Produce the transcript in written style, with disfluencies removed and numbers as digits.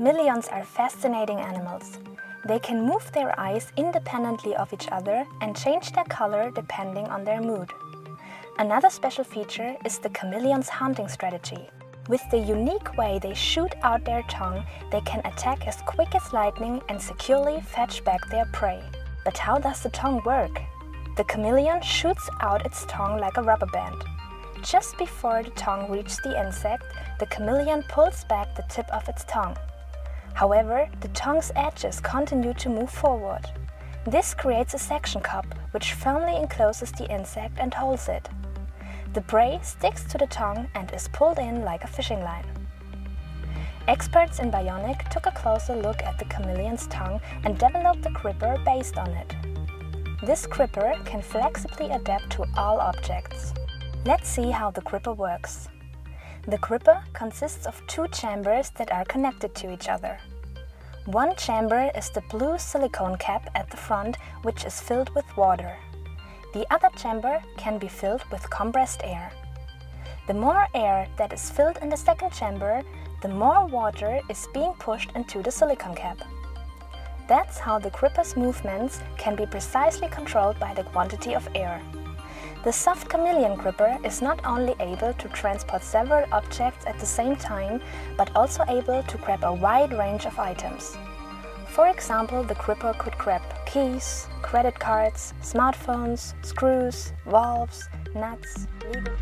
Chameleons are fascinating animals. They can move their eyes independently of each other and change their color depending on their mood. Another special feature is the chameleon's hunting strategy. With the unique way they shoot out their tongue, they can attack as quick as lightning and securely fetch back their prey. But how does the tongue work? The chameleon shoots out its tongue like a rubber band. Just before the tongue reaches the insect, the chameleon pulls back the tip of its tongue. However, the tongue's edges continue to move forward. This creates a suction cup, which firmly encloses the insect and holds it. The prey sticks to the tongue and is pulled in like a fishing line. Experts in bionic took a closer look at the chameleon's tongue and developed a gripper based on it. This gripper can flexibly adapt to all objects. Let's see how the gripper works. The gripper consists of two chambers that are connected to each other. One chamber is the blue silicone cap at the front, which is filled with water. The other chamber can be filled with compressed air. The more air that is filled in the second chamber, the more water is being pushed into the silicone cap. That's how the gripper's movements can be precisely controlled by the quantity of air. The soft chameleon gripper is not only able to transport several objects at the same time, but also able to grab a wide range of items. For example, the gripper could grab keys, credit cards, smartphones, screws, valves, nuts, legal...